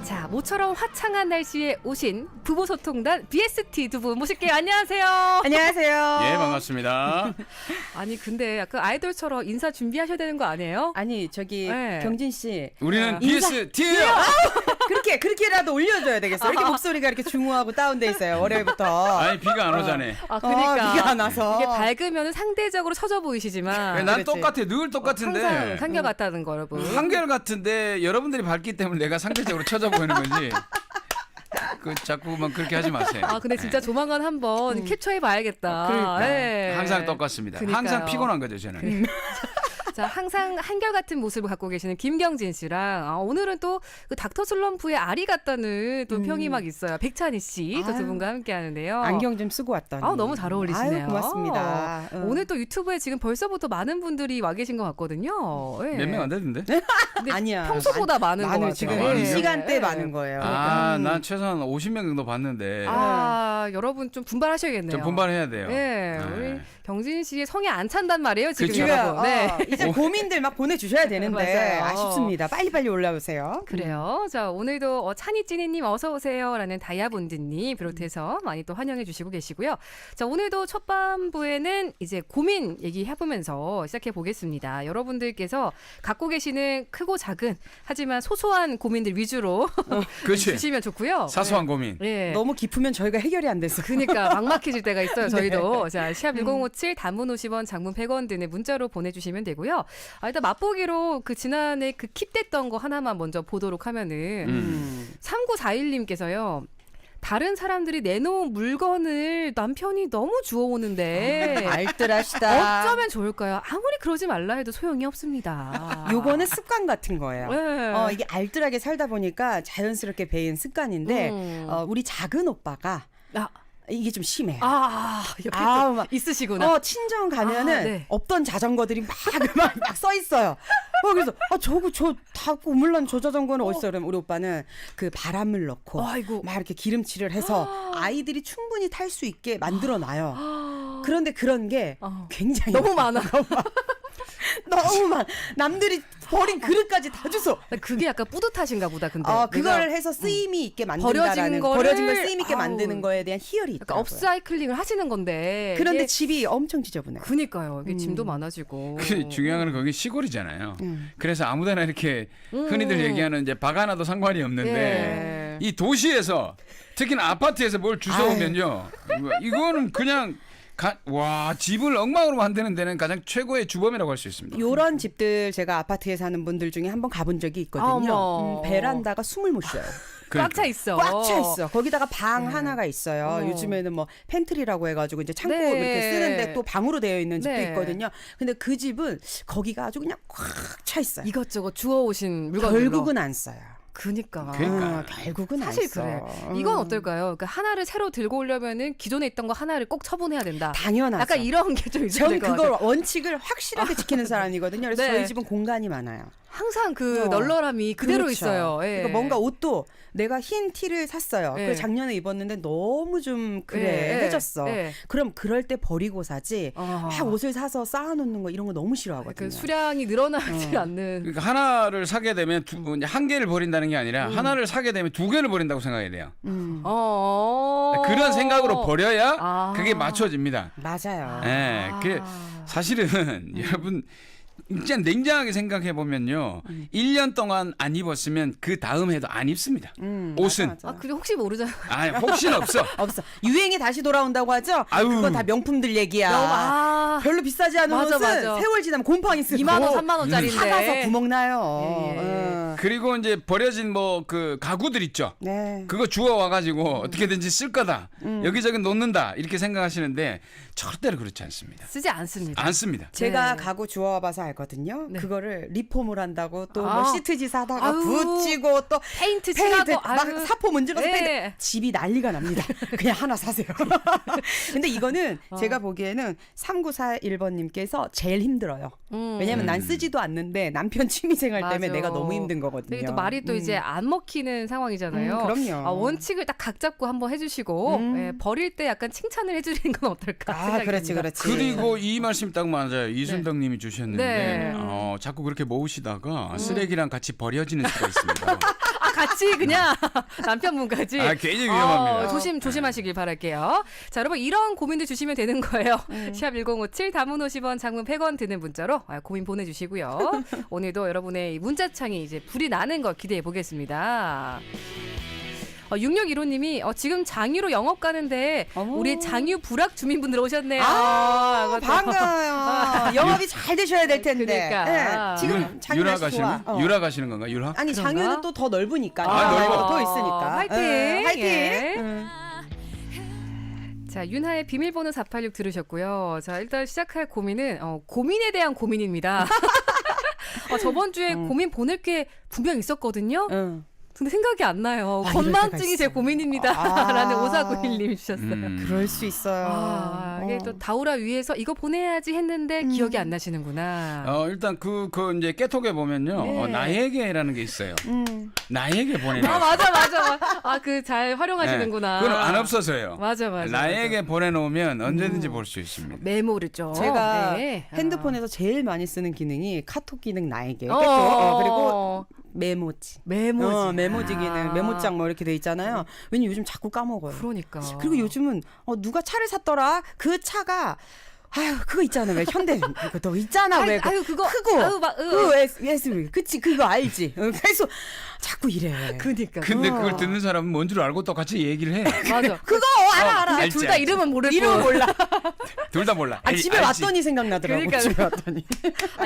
자, 모처럼 화창한 날씨에 오신 부부소통단 BST 두 분 모실게요. 안녕하세요. 안녕하세요. 예, 반갑습니다. 아니 근데 약간 아이돌처럼 인사 준비하셔야 되는 거 아니에요? 아니 저기 네. 경진 씨 우리는 BST예요. 그렇게라도 올려줘야 되겠어. 이렇게 목소리가 이렇게 중후하고 다운돼 있어요. 월요일부터. 아니 비가 안 오자네. 아, 그러니까 비가 안 와서. 이게 밝으면 상대적으로 처져 보이시지만 난 그렇지. 똑같아, 늘 똑같은데. 항상 한결 같다는 거 여러분. 한결 같은데 여러분들이 밝기 때문에 내가 상대적으로 쳐져 보이는 거지. 그 자꾸만 그렇게 하지 마세요. 아 근데 진짜 조만간 한번 캡처해 봐야겠다. 그러니까. 네. 항상 똑같습니다. 그러니까요. 항상 피곤한 거죠, 저는. 자, 항상 한결같은 모습을 갖고 계시는 김경진 씨랑 오늘은 또 그 닥터 슬럼프의 알이 같다는 또 평이 막 있어요. 백찬희 씨 또 두 분과 함께 하는데요. 안경 좀 쓰고 왔더니. 너무 잘 어울리시네요. 아유, 고맙습니다. 오늘 또 유튜브에 지금 벌써부터 많은 분들이 와 계신 것 같거든요. 네. 몇 명 안 되던데? 근데 아니야. 평소보다 많은 것 같아요. 지금 많은데요? 이 시간대 네. 많은 거예요. 아, 난 최소한 50명 정도 봤는데. 여러분 좀 분발하셔야겠네요. 좀 분발해야 돼요. 네, 우리 경진 씨의 성에 안 찬단 말이에요, 지금 그쵸. 여러분. 네. 이제 고민들 막 보내주셔야 되는데 맞아요. 아쉽습니다. 빨리빨리 올라오세요. 그래요. 자, 오늘도 찬이찌니님 어서 오세요라는 다이아본드님 비롯해서 많이 또 환영해 주시고 계시고요. 자, 오늘도 첫 반부에는 이제 고민 얘기해보면서 시작해 보겠습니다. 여러분들께서 갖고 계시는 크고 작은 하지만 소소한 고민들 위주로 그렇지. 주시면 좋고요. 사소한 고민. 네. 너무 깊으면 저희가 해결이 안 돼서. 그러니까 막막해질 때가 있어요. 저희도. 자, 샵 1057 단문 50원, 장문 100원 등의 문자로 보내주시면 되고요. 일단 맛보기로 그 지난해 그 킵됐던 거 하나만 먼저 보도록 하면은 3941님께서요. 다른 사람들이 내놓은 물건을 남편이 너무 주워오는데 알뜰하시다. 어쩌면 좋을까요? 아무리 그러지 말라 해도 소용이 없습니다. 요거는 습관 같은 거예요. 네. 이게 알뜰하게 살다 보니까 자연스럽게 배인 습관인데 우리 작은 오빠가 아, 이게 좀 심해요. 옆에 또 막 있으시구나. 친정 가면은 네. 없던 자전거들이 막 써 있어요. 그래서 저 다 고물란 저 자전거는 어딨어? 그러면 우리 오빠는 그 바람을 넣고 아이고. 막 이렇게 기름칠을 해서 아이들이 충분히 탈 수 있게 만들어 놔요. 그런데 그런 게 굉장히 너무 많아. 너무 많아. 남들이 버린 그릇까지 다 주워. 그게 약간 뿌듯하신가 보다. 근데 그걸 내가 해서 쓰임이 있게 만든다라는 버려진 걸 쓰임 있게 만드는 거에 대한 희열이 약간 있더라고요. 업사이클링을 하시는 건데. 그런데 이게 집이 엄청 지저분해요. 그니까요. 이게 짐도 많아지고. 그 중요한 건 거기 시골이잖아요. 그래서 아무데나 이렇게 흔히들 얘기하는 이제 박 하나도 상관이 없는데 이 도시에서 특히나 아파트에서 뭘 주워오면요. 이거는 그냥 집을 엉망으로 만드는 데는 가장 최고의 주범이라고 할 수 있습니다. 요런 집들 제가 아파트에 사는 분들 중에 한번 가본 적이 있거든요. 어머. 베란다가 숨을 못 쉬어요. 꽉 차 있어. 꽉 차 있어. 거기다가 방 하나가 있어요. 요즘에는 뭐 팬트리라고 해가지고 이제 창고 네. 이렇게 쓰는데 또 방으로 되어 있는 집도 네. 있거든요. 근데 그 집은 거기가 아주 그냥 꽉 차 있어요. 이것저것 주워오신 물건들로. 결국은 안 써요. 그니까. 결국은 사실 안 써. 그래. 이건 어떨까요? 그러니까 하나를 새로 들고 오려면은 기존에 있던 거 하나를 꼭 처분해야 된다. 당연하죠. 약간 이런 게 좀 있어야 전 될 것 그걸 같아요. 원칙을 확실하게 지키는 사람이거든요. 그래서 네. 저희 집은 공간이 많아요. 항상 그 널널함이 그대로 그렇죠. 있어요. 예. 그러니까 뭔가 옷도 내가 흰 티를 샀어요. 예. 그 작년에 입었는데 너무 좀 예. 해졌어. 예. 그럼 그럴 때 버리고 사지. 막 옷을 사서 쌓아놓는 거 이런 거 너무 싫어하거든요. 그 수량이 늘어나지 않는. 그러니까 하나를 사게 되면 한 개를 버린다는 게 아니라 하나를 사게 되면 두 개를 버린다고 생각해야 돼요. 그런 생각으로 버려야 그게 맞춰집니다. 맞아요. 예, 그 사실은 여러분 진짜 냉정하게 생각해 보면요, 1년 동안 안 입었으면 그 다음 해도 안 입습니다. 옷은 맞아. 근데 혹시 모르잖아. 아니 혹시는 없어. 없어. 유행이 다시 돌아온다고 하죠? 아유. 그건 다 명품들 얘기야. 별로 비싸지 않은 맞아, 옷은 맞아. 세월 지나면 곰팡이 쓰고 2만 원, 3만 원짜리인데. 사가서 구멍 나요. 예. 그리고 이제 버려진 뭐 그 가구들 있죠. 네. 그거 주워 와가지고 어떻게든지 쓸 거다. 여기저기 놓는다 이렇게 생각하시는데 절대로 그렇지 않습니다. 쓰지 않습니다. 안 씁니다. 제가 네. 가구 주워와봐서 알거든요. 네. 그거를 리폼을 한다고 또 아. 뭐 시트지 사다가 아유. 붙이고 또 페인트 페인트 칠하고 막 아유. 사포 문질러서 네. 페인트 집이 난리가 납니다. 그냥 하나 사세요. 근데 이거는 제가 보기에는 3941번님께서 제일 힘들어요. 왜냐면 난 쓰지도 않는데 남편 취미생활 때문에 맞아. 내가 너무 힘든 거거든요. 되게 또 말이 또 이제 안 먹히는 상황이잖아요. 그럼요. 원칙을 딱 각 잡고 한번 해주시고 예, 버릴 때 약간 칭찬을 해주는 건 어떨까 생각이 그렇지, 듭니다. 그렇지. 그리고 이 말씀 딱 맞아요. 이순덕 님이 주셨는데 네. 자꾸 그렇게 모으시다가 쓰레기랑 같이 버려지는 수가 있습니다. 같이 그냥 남편분까지. 아, 굉장히 위험합니다. 조심하시길 바랄게요. 자, 여러분 이런 고민도 주시면 되는 거예요. 샵 1057 단문 50원, 장문 100원 드는 문자로 고민 보내주시고요. 오늘도 여러분의 이 문자창이 이제 불이 나는 걸 기대해 보겠습니다. 6615님이 지금 장유로 영업 가는데 우리 장유 불악 주민분들 오셨네요. 반가워요. 영업이 잘 되셔야 될 텐데. 그러니까. 네, 지금 장유 유라 날씨 가시는 좋아. 유라 가시는 건가? 유라? 아니 그런가? 장유는 또 더 넓으니까. 넓어. 더 있으니까. 화이팅. 화이팅. 예. 자, 윤하의 비밀번호 486 들으셨고요. 자, 일단 시작할 고민은 고민에 대한 고민입니다. 저번 주에 고민 보낼 게 분명 있었거든요. 근데 생각이 안 나요. 이럴 때가 건망증이 제 있어. 고민입니다. 라는 5491님 주셨어요. 그럴 수 있어요. 이게 또 다우라 위에서 이거 보내야지 했는데 기억이 안 나시는구나. 일단 그 이제 깨톡에 보면요. 네. 나에게라는 게 있어요. 나에게 보내는. 맞아. 그 잘 활용하시는구나. 그건 안 없어서요. 맞아. 나에게 보내놓으면 언제든지 볼 수 있습니다. 메모르죠. 제가 네. 핸드폰에서 제일 많이 쓰는 기능이 카톡 기능 나에게. 어. 깨톡. 그리고 메모지. 메모지. 메모지 기능, 메모장 뭐 이렇게 돼 있잖아요. 왜냐면 요즘 자꾸 까먹어요. 그러니까. 그리고 요즘은 누가 차를 샀더라. 그 차가 그거 있잖아. 왜 현대 그거 너 있잖아. 왜 그거 크고 그 SUV. 그치 그거 알지. 계속 자꾸 이래. 그러니까. 근데 그걸 듣는 사람은 뭔 줄 알고 똑같이 얘기를 해. 맞아. 그거 알아. 근데 알지, 둘 다 알지. 이름은 모를 이름 몰라. 둘 다 몰라. 집에 알지. 왔더니 생각나더라고. 그러니까. 집에 왔더니.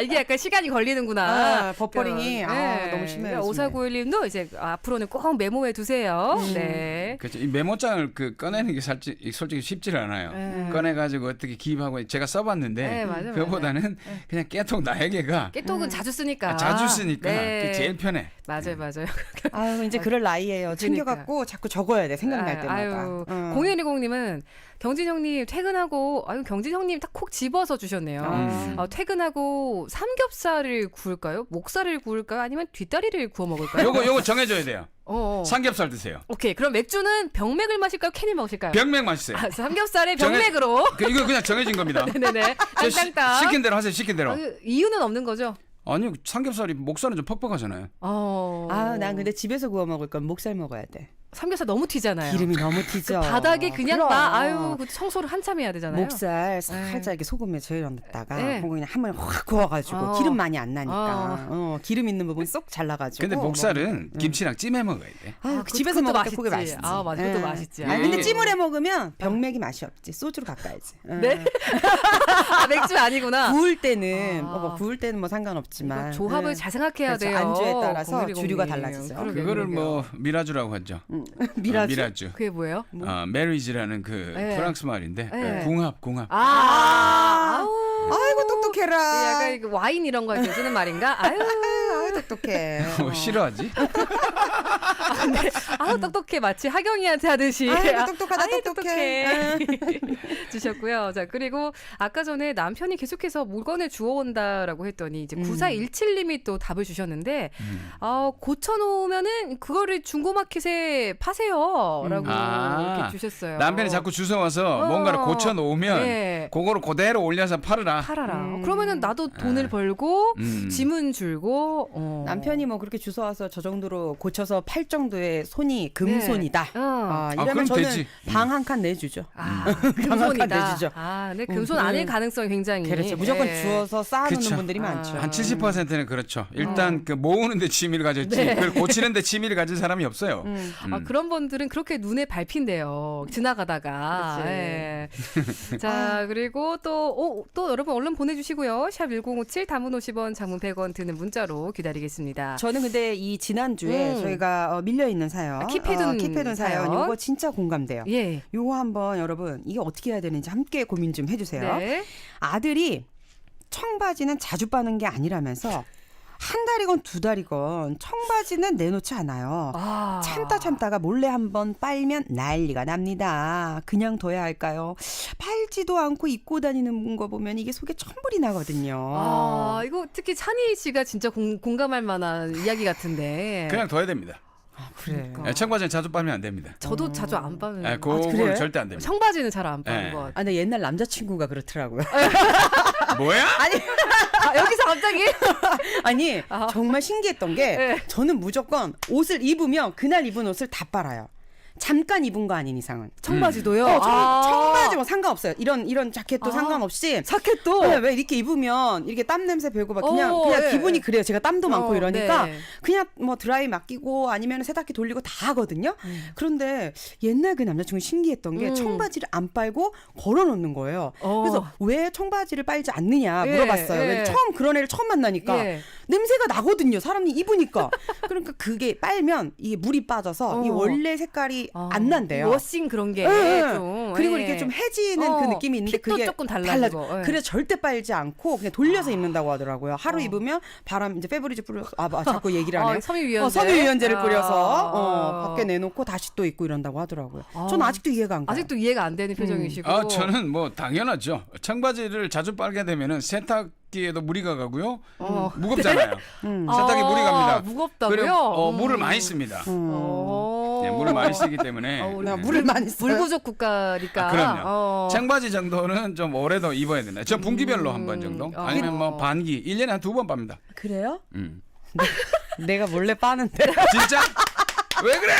이게 약간 시간이 걸리는구나. 버퍼링이 너무 심해요. 5491님도 이제 앞으로는 꼭 메모해 두세요. 네. 그렇죠. 이 메모장을 꺼내는 게 솔직히 쉽지를 않아요. 꺼내가지고 어떻게 기입하고 제가 써봤는데 네, 맞아요. 그거보다는 그냥 깨톡 나에게가 깨톡은 자주 쓰니까. 자주 쓰니까 네. 그게 제일 편해. 맞아요. 이제 그럴 나이예요. 챙겨갖고 자꾸 적어야 돼. 생각날 때마다. 0120님은 경진 형님 퇴근하고 경진 형님 딱 콕 집어서 주셨네요. 퇴근하고 삼겹살을 구울까요? 목살을 구울까요? 아니면 뒷다리를 구워 먹을까요? 요거 정해줘야 돼요. 어. 삼겹살 드세요. 오케이. 그럼 맥주는 병맥을 마실까요? 캔을 마실까요? 병맥 맛있어요. 삼겹살에 병맥으로. 이거 그냥 정해진 겁니다. 네네네. 저 땅땅땅. 시킨 대로 하세요. 시킨 대로. 이유는 없는 거죠? 아니 삼겹살이 목살은 좀 퍽퍽하잖아요. 난 근데 집에서 구워 먹을 건 목살 먹어야 돼. 삼겹살 너무 튀잖아요. 기름이 너무 튀죠. 바닥에 그냥 그럼. 그 청소를 한참 해야 되잖아요. 목살 살짝 이렇게 소금에 절여놨다가 네. 그냥 한번 확 구워가지고 기름 많이 안 나니까 기름 있는 부분 쏙 잘라가지고. 근데 목살은 김치랑 찜해 먹어야 돼. 집에서 먹을 때 그게 맛있지. 맞아. 그것도 맛있지. 근데 찜을 해 먹으면 병맥이 맛이 없지. 소주로 바꿔야지. 네? 맥주 아니구나. 구울 때는 구울 때는 뭐 상관없지만 조합을 잘 생각해야 그렇죠. 돼요. 안주에 따라서 0120님. 주류가 달라지죠. 그거를 뭐 미라주라고 하죠. 미라주. 그게 뭐예요? 메리지라는 네. 프랑스 말인데 네. 궁합. 아이고 똑똑해라. 약간 와인 이런 거에 쓰는 말인가? 아유 똑똑해. 싫어하지? 똑똑해 마치 하경이한테 하듯이. 똑똑하다 똑똑해. 주셨고요. 자, 그리고 아까 전에 남편이 계속해서 물건을 주워온다라고 했더니 이제 9417님이 또 답을 주셨는데 고쳐놓으면은 그거를 중고마켓에 파세요라고 이렇게 주셨어요. 남편이 자꾸 주워와서 뭔가를 고쳐놓으면 네. 그거를 그대로 올려서 팔아라. 그러면은 나도 돈을 벌고 짐은 줄고 남편이 뭐 그렇게 주워와서 저 정도로 고쳐서 팔 정도의 손이 금손이다. 이러면 그럼 저는 되지. 방 한 칸 내주죠. 금손이다. 내주죠. 근데 금손 아닐 가능성이 굉장히. 그렇죠. 무조건 주워서 쌓아놓는 그쵸. 분들이 많죠. 한 70%는 그렇죠. 일단 모으는데 취미를 가졌지. 그걸 고치는데 취미를 가진 사람이 없어요. 그런 분들은 그렇게 눈에 밟힌대요. 지나가다가. 예. 자, 그리고 또 여러분 얼른 보내주시고요. 샵 1057 단문 50원 장문 100원 드는 문자로 기다리겠습니다. 저는 근데 이 지난주에 저희가 밀려있는 사연. 킵해둔 사연. 요거 진짜 공감돼요. 예. 요거 한번 여러분 이게 어떻게 해야 되는지 함께 고민 좀 해주세요. 네. 아들이 청바지는 자주 빠는 게 아니라면서 한 달이건 두 달이건 청바지는 내놓지 않아요. 참다가 몰래 한번 빨면 난리가 납니다. 그냥 둬야 할까요? 빨지도 않고 입고 다니는 거 보면 이게 속에 천불이 나거든요. 이거 특히 찬희 씨가 진짜 공감할 만한 이야기 같은데. 그냥 둬야 됩니다. 그래. 예, 청바지는 자주 빨면 안 됩니다. 저도 자주 안 빠는. 예, 그거는 그래요? 절대 안 됩니다. 청바지는 잘 안 빠는 네. 것 같아요. 근데 옛날 남자친구가 그렇더라고요. 뭐야? 여기서 갑자기? 아니 정말 신기했던 게 네. 저는 무조건 옷을 입으면 그날 입은 옷을 다 빨아요. 잠깐 입은 거 아닌 이상은. 청바지도요? 청바지 뭐 상관없어요. 이런 자켓도 상관없이. 자켓도? 네, 왜 이렇게 입으면 이렇게 땀 냄새 배고 막 그냥 네. 기분이 그래요. 제가 땀도 많고 이러니까 네. 그냥 뭐 드라이 맡기고 아니면 세탁기 돌리고 다 하거든요. 그런데 옛날 그 남자친구 신기했던 게 청바지를 안 빨고 걸어놓는 거예요. 그래서 왜 청바지를 빨지 않느냐 물어봤어요. 예. 왜 처음 그런 애를 처음 만나니까 예. 냄새가 나거든요. 사람이 입으니까. 그러니까 그게 빨면 이게 물이 빠져서 이 원래 색깔이 안 난대요. 워싱 그런 게 예, 예. 좀. 그리고 예. 이렇게 좀 해지는 그 느낌이 있는데 핏도 그게 조금 달라지고. 예. 그래서 절대 빨지 않고 그냥 돌려서 입는다고 하더라고요. 하루 입으면 바람 이제 페브리즈 뿌려서 자꾸 얘기를 하네요. 섬유유연제. 섬유유연제를 뿌려서 밖에 내놓고 다시 또 입고 이런다고 하더라고요. 저는 아직도 이해가 안 가요. 아직도 이해가 안 되는 표정이시고. 아, 저는 뭐 당연하죠. 청바지를 자주 빨게 되면은 세탁기에도 물이 가고요. 무겁잖아요. 세탁기 물이 갑니다. 무겁다고요? 그리고 물을 많이 씁니다. 네, 물을 많이 쓰기 때문에 우리가 네. 물을 많이 써요. 물 부족 국가니까. 그럼요. 청바지 정도는 좀 오래도 입어야 된다. 저 분기별로 한 번 정도. 아니면 뭐 반기 1년에 한 2번 빱니다. 그래요? 음. 내가 몰래 빠는데. 진짜? 왜 그래?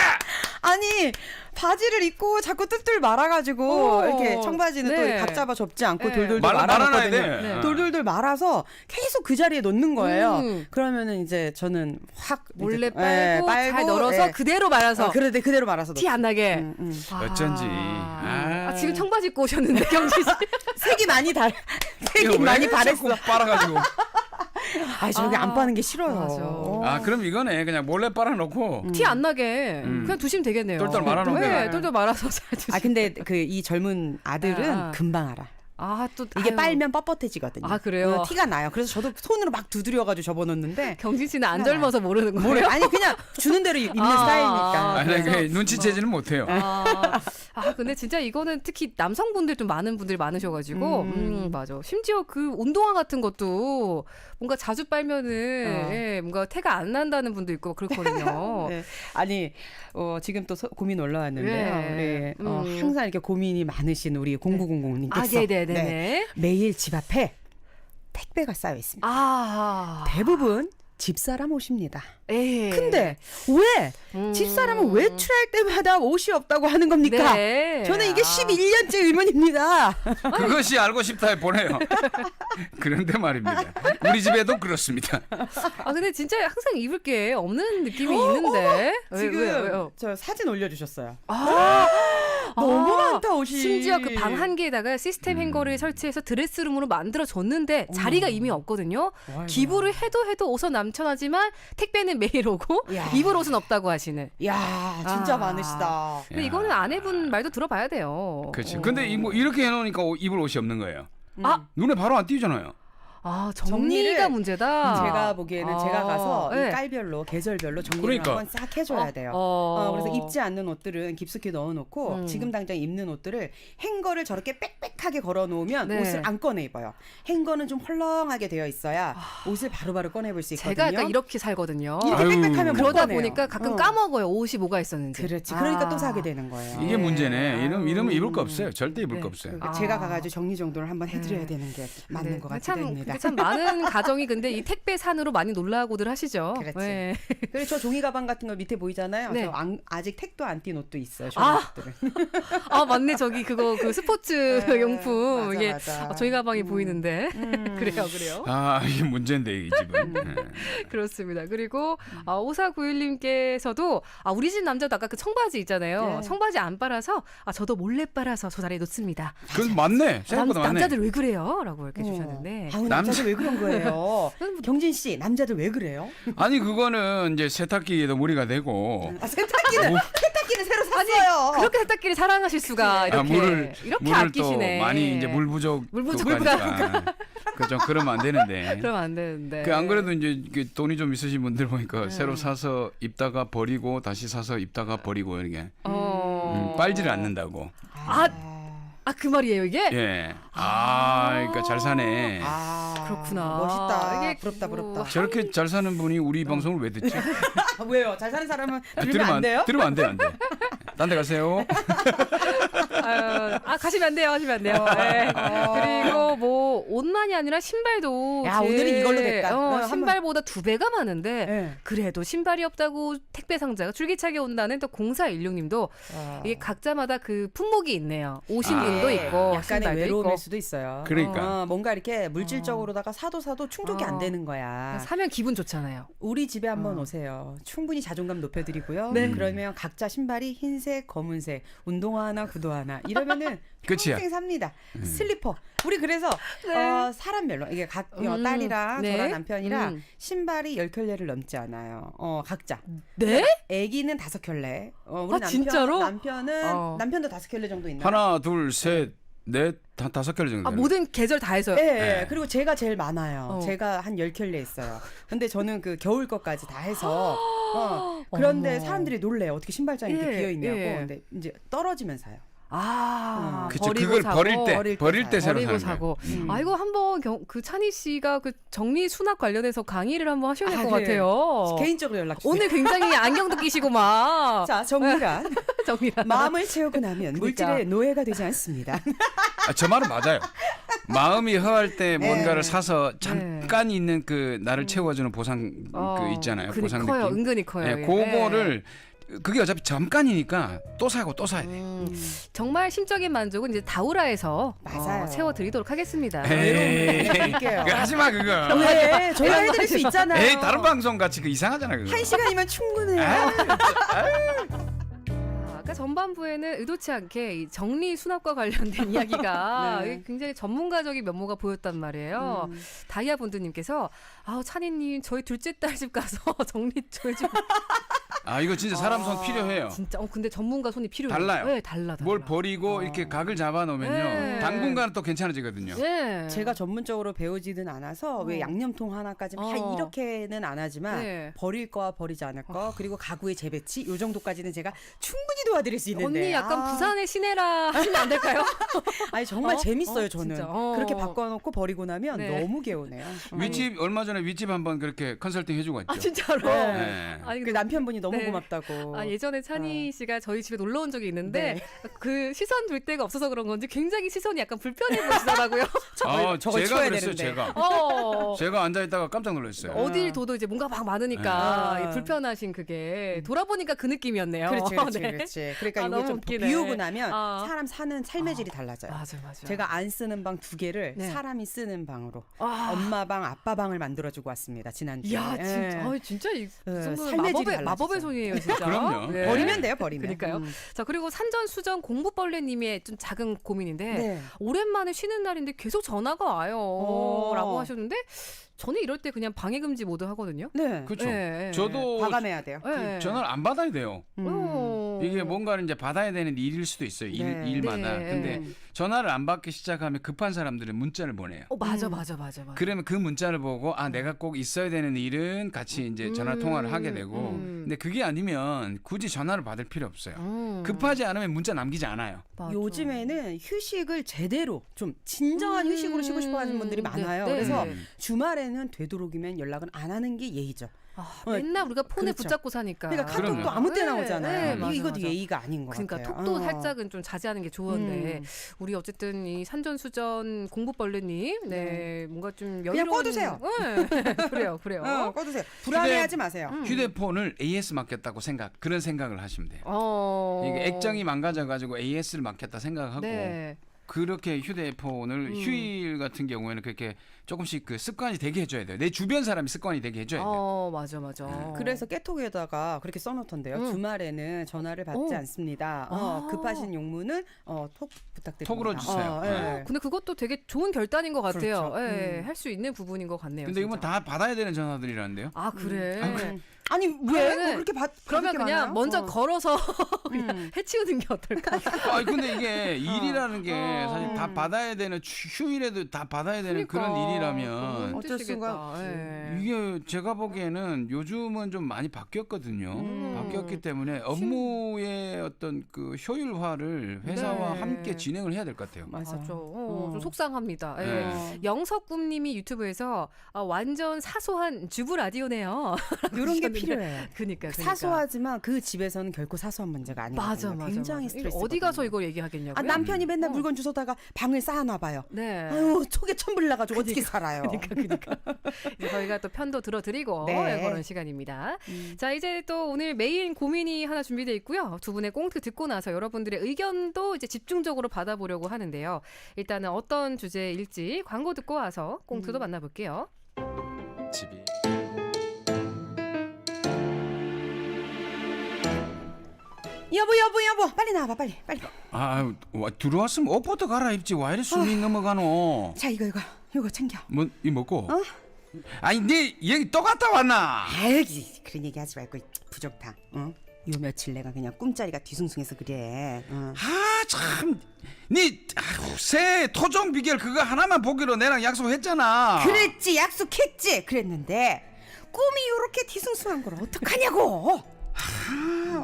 아니 바지를 입고 자꾸 뜰뜰 말아가지고 이렇게 청바지는 네. 또 각 잡아 접지 않고 네. 돌돌돌 말아놔야 말아놨거든요. 돼. 네. 돌돌돌 말아서 계속 그 자리에 놓는 거예요. 음. 그러면은 이제 저는 확 몰래 이제, 빨고, 잘 널어서 예. 그대로 말아서 그런데 그대로 말아서 티 안 나게. 어쩐지. 지금 청바지 입고 오셨는데 경진 씨. 색이 많이 이거 색이 왜 많이 자꾸 바랬어. 빨아가지고. 아 저기 안 빠는 게 싫어요. 맞아. 아 그럼 이거네. 그냥 몰래 빨아놓고 티 안 나게 그냥 두시면 되겠네요. 똘똘 말아놓으면 네, 돼요. 똘똘 말아서 잘 두시면. 아 근데 그 이 젊은 아들은 금방 알아. 또 이게 아유. 빨면 뻣뻣해지거든요. 아, 그래요? 티가 나요. 그래서 저도 손으로 막 두드려가지고 접어놓는데 경진 씨는 안 젊어서 모르는 거예요. 뭐래? 아니 그냥 주는 대로 입는 스타일이니까. 아니 그 눈치채지는 못해요. 근데 진짜 이거는 특히 남성분들 좀 많은 분들이 많으셔가지고 맞아. 심지어 그 운동화 같은 것도 뭔가 자주 빨면은 예, 뭔가 태가 안 난다는 분도 있고 그렇거든요. 네. 아니 지금 또 고민 올라왔는데요. 네. 우리 항상 이렇게 고민이 많으신 우리 0900님께서 네네네. 매일 집 앞에 택배가 쌓여 있습니다. 아, 대부분 집사람 옷입니다. 예. 근데 왜 집사람은 외출할 때마다 옷이 없다고 하는 겁니까? 네. 저는 이게 11년째 의문입니다. 그것이 알고 싶다에 보내요. 그런데 말입니다. 우리 집에도 그렇습니다. 근데 진짜 항상 입을 게 없는 느낌이 있는데. 지금 왜요? 저 사진 올려주셨어요. 너무 많다, 옷이. 심지어 그 방 한 개에다가 시스템 행거를 설치해서 드레스룸으로 만들어줬는데 자리가 이미 없거든요. 기부를 해도 옷은 남천하지만 택배는 매일 오고 야. 입을 옷은 없다고 하시는. 야 진짜 많으시다. 근데 이거는 아내분 말도 들어봐야 돼요. 그렇지. 근데 뭐 이렇게 해놓으니까 입을 옷이 없는 거예요. 아. 눈에 바로 안 띄잖아요. 정리가 정리를 문제다. 제가 보기에는 제가 가서 네. 이 깔별로 계절별로 정리를 그러니까. 한번 싹 해줘야 돼요. 그래서 입지 않는 옷들은 깊숙이 넣어놓고 지금 당장 입는 옷들을 행거를 저렇게 빽빽하게 걸어놓으면 네. 옷을 안 꺼내 입어요. 행거는 좀 헐렁하게 되어 있어야 옷을 바로바로 꺼내볼 수 있거든요. 제가 약간 이렇게 살거든요. 이렇게 아유. 빽빽하면 못 그러다 꺼내요. 보니까 가끔 까먹어요. 옷이 뭐가 있었는지. 그렇지. 그러니까 또 사게 되는 거예요. 이게 문제네. 이러면 입을 거 없어요. 절대 입을 네. 거 없어요. 그러니까 제가 가가지고 정리정돈을 한번 해드려야 되는 게 맞는 것 같이 됩니다. 근데 참 많은 가정이 근데 이 택배 산으로 많이 놀라고들 하시죠. 그렇지. 네. 그리고 저 종이 가방 같은 거 밑에 보이잖아요. 네. 저 아직 택도 안 띈 옷도 있어요. 아. 저것들은. 맞네. 저기 그 스포츠 네, 용품. 맞아, 이게 맞아. 저희 가방이 보이는데. 그래요. 이게 문제인데 이 집은. 그렇습니다. 그리고 5491님께서도 우리 집 남자도 아까 그 청바지 있잖아요. 네. 청바지 안 빨아서 저도 몰래 빨아서 저 자리에 놓습니다. 그건 맞네. 생각보다 맞네. 남자들 왜 그래요? 라고 이렇게 주셨는데. 남자들 왜 그런 거예요? 경진 씨, 남자들 왜 그래요? 아니 그거는 이제 세탁기에도 무리가 되고 세탁기는 새로 샀어요. 그렇게 세탁기를 사랑하실 수가 이렇게 물을 아끼시네. 또 많이 이제 물 부족 국가니까 그좀 그러면 안 되는데. 그러면 안 되는데. 그 안 그래도 이제 돈이 좀 있으신 분들 보니까 새로 사서 입다가 버리고 다시 사서 입다가 버리고 이렇게 빨지를 않는다고. 그 말이에요 이게? 예. 그러니까 잘 사네. 그렇구나. 멋있다. 이게 부럽다, 부럽다. 저렇게 잘 사는 분이 우리 방송을 왜 듣지? 왜요? 잘 사는 사람은 들으면 안 돼요? 들으면 안 돼, 안 돼. 딴 데 가세요. 가시면 안 돼요, 하시면 안 돼요. 네. 그리고 뭐 옷만이 아니라 신발도 야, 오늘은 이걸로 됐다. 한번. 신발보다 2배가 많은데 네. 그래도 신발이 없다고 택배 상자가 줄기차게 온다는 또 0416님도 이게 각자마다 그 품목이 있네요. 오신 분도 있고 약간의 신발도 외로움일 있고. 수도 있어요. 그러니까. 뭔가 이렇게 물질적으로다가 사도 충족이 안 되는 거야. 사면 기분 좋잖아요. 우리 집에 한번 오세요. 충분히 자존감 높여드리고요. 네. 그러면 각자 신발이 흰색, 검은색, 운동화 하나, 구두 하나 이러면은 끝이야. 평생 삽니다. 슬리퍼. 우리 그래서 네. 사람별로 이게 딸이랑 네. 저랑 남편이랑 신발이 10켤레를 넘지 않아요. 각자. 네? 아기는 5켤레. 우리 진짜로? 남편도 5켤레 정도 있나요? 하나, 둘, 셋, 넷, 다섯 켤레 정도. 모든 계절 다 해서요. 네. 네. 그리고 제가 제일 많아요. 제가 한 10켤레 있어요. 근데 저는 그 겨울 것까지 다 해서 그런데 어머. 사람들이 놀래요. 어떻게 신발장이 이렇게 예, 비어 있냐고. 예. 근데 이제 떨어지면 사요. 그쵸, 버리고 그걸 사고, 버릴 때 새로 버리고 사는 거예요. 사고. 이거 한번 그 찬희 씨가 그 정리 수납 관련해서 강의를 한번 하셔야 될 것 그래요? 같아요. 개인적으로 연락 주세요. 오늘 굉장히 안경도 끼시고 막. 자, 정리란 정리란. 마음을 채우고 나면 그러니까. 물질의 노예가 되지 않습니다. 저 말은 맞아요. 마음이 허할 때 뭔가를 네. 사서 잠깐 있는 그 나를 채워주는 보상 그 있잖아요. 근데 보상 커요. 느낌. 은근히 커요. 네, 예. 그거를 그게 어차피 잠깐이니까 또 사고 또 사야 돼. 정말 심적인 만족은 이제 다우라에서 맞아요. 채워드리도록 하겠습니다. 에이, 드릴게요. 그거 하지 마 그거. 왜? 저희가 해드릴 수 있잖아요. 에이 다른 방송 같이 그 이상하잖아 그거. 1시간이면 충분해요. 아까 전반부에는 의도치 않게 이 정리 수납과 관련된 이야기가 네. 굉장히 전문가적인 면모가 보였단 말이에요. 다이아본드님께서 찬이님 저희 둘째 딸 집 가서 정리 좀 해주고 아 이거 진짜 사람 손 필요해요. 진짜 근데 전문가 손이 필요해요. 달라요. 네, 달라. 뭘 버리고 이렇게 각을 잡아 놓으면요. 네. 당분간은 또 괜찮아지거든요. 네. 제가 전문적으로 배우지는 않아서 왜 양념통 하나까지 막 이렇게는 안 하지만 네. 버릴 거와 버리지 않을 거 그리고 가구의 재배치 요 정도까지는 제가 충분히 도와드릴 수 있는데 언니 약간 부산의 시내라 하시면 안 될까요? 아니 정말 재밌어요 저는 진짜. 그렇게 바꿔놓고 버리고 나면 네. 너무 개운해요. 윗집 얼마 전에 윗집 한번 그렇게 컨설팅 해주고 왔죠. 진짜로. 네. 아니 그 남편분이 너무 네. 고맙다고. 예전에 찬희 씨가 저희 집에 놀러 온 적이 있는데 네. 그 시선 둘 데가 없어서 그런 건지 굉장히 시선이 약간 불편해 보시더라고요. 저걸 제가 치워야 그랬어요. 되는데. 제가 앉아 있다가 깜짝 놀랐어요. 어딜 둬도 이제 뭔가 막 많으니까 네. 이 불편하신 그게 돌아보니까 그 느낌이었네요. 그렇지. 네. 그러니까 이게 너무 좀 웃기네. 비우고 나면 아. 사람 사는 삶의 질이 달라져요. 맞아. 제가 안 쓰는 방 2개를 네. 사람이 쓰는 방으로 아. 엄마 방, 아빠 방을 만들어주고 왔습니다. 지난주에. 이야 진짜, 예. 진짜 이 네, 정도는 삶의 질이 마법의 달라지죠. 손이에요, 진짜. 그럼요. 네. 버리면 돼요, 버리면. 그러니까요. 자 그리고 산전수전 공부벌레님의 좀 작은 고민인데 네. 오랜만에 쉬는 날인데 계속 전화가 와요라고 어. 하셨는데 저는 이럴 때 그냥 방해금지 모드 하거든요. 네. 그렇죠. 네. 저도 과감해야 돼요. 네. 전화를 안 받아야 돼요. 어. 이게 뭔가를 이제 받아야 되는 일일 수도 있어요. 네. 일마다. 네. 근데 전화를 안 받기 시작하면 급한 사람들은 문자를 보내요. 맞아. 그러면 그 문자를 보고 내가 꼭 있어야 되는 일은 같이 이제 전화 통화를 하게 되고 근데 그게 아니면 굳이 전화를 받을 필요 없어요. 급하지 않으면 문자 남기지 않아요. 맞아. 요즘에는 휴식을 제대로 좀 진정한 휴식으로 쉬고 싶어 하는 분들이 많아요. 네. 그래서 주말에는 되도록이면 연락은 안 하는 게 예의죠. 맨날 우리가 폰에 그렇죠. 붙잡고 사니까. 그러니까 카톡도 그럼요. 아무 때나 네, 오잖아요. 맞아, 이것도 맞아. 예의가 아닌 것 그러니까 같아요. 톡도 살짝은 좀 자제하는 게 좋은데 우리 어쨌든 이 산전수전 공부벌레님 네 뭔가 좀 그냥 여유로운 꺼두세요. 네. 그래요. 꺼두세요. 불안해하지 마세요. 휴대폰을 AS 맡겼다고 그런 생각을 하시면 돼요. 이게 액정이 망가져가지고 AS를 맡겼다 생각하고 네. 그렇게 휴대폰을 휴일 같은 경우에는 그렇게 조금씩 그 습관이 되게 해줘야 돼요. 내 주변 사람이 습관이 되게 해줘야 돼요. 맞아. 그래서 깨톡에다가 그렇게 써놓던데요. 주말에는 전화를 받지 않습니다. 급하신 용무는 톡 부탁드립니다. 톡으로 주세요. 네. 근데 그것도 되게 좋은 결단인 것 같아요. 그렇죠. 할 수 있는 부분인 것 같네요. 근데 이건 진짜. 다 받아야 되는 전화들이라는데요. 그래. 아니 왜? 그러면은- 뭐 그렇게 그러면 그렇게 그냥 많아요? 먼저 걸어서 그냥 해치우는 게 어떨까? 아 근데 이게 일이라는 게 사실 다 음. 받아야 되는 휴일에도 다 받아야 되는 그런 일이라면 어쩔 수가 예. 이게 제가 보기에는 요즘은 좀 많이 바뀌었거든요. 바뀌었기 때문에 업무의 어떤 그 효율화를 회사와 네. 함께 진행을 해야 될 것 같아요. 맞아. 좀 속상합니다. 예. 네. 영석꿈님이 유튜브에서 완전 사소한 주부 라디오네요. 이런 게 필요해요. 그니까. 사소하지만 그 집에서는 결코 사소한 문제가 아니거든요. 맞아. 굉장히 맞아. 스트레스. 어디 가서 이걸 얘기하겠냐고요? 남편이 맨날 물건 주워다가 방을 쌓아놔 봐요. 네. 아유 속에 천불 나가지고 어떻게 살아요? 그러니까. 이제 저희가 또 편도 들어드리고 네. 그런 시간입니다. 자, 이제 또 오늘 메인 고민이 하나 준비되어 있고요. 두 분의 꽁트 듣고 나서 여러분들의 의견도 이제 집중적으로 받아보려고 하는데요. 일단은 어떤 주제일지 광고 듣고 와서 꽁트도 만나볼게요. 집이 여보 빨리 나와봐 빨리. 아 들어왔으면 옷부터 갈아입지 와 이래 숨이 넘어가노. 자 이거 챙겨. 뭐이 먹고? 아니 네 여기 또 갔다 왔나? 아이 그런 얘기 하지 말고 부족다. 요 며칠 내가 그냥 꿈자리가 뒤숭숭해서 그래. 아 참, 새 토종 비결 그거 하나만 보기로 내랑 약속했잖아. 그랬지 약속했지 그랬는데 꿈이 요렇게 뒤숭숭한 걸 어떡하냐고.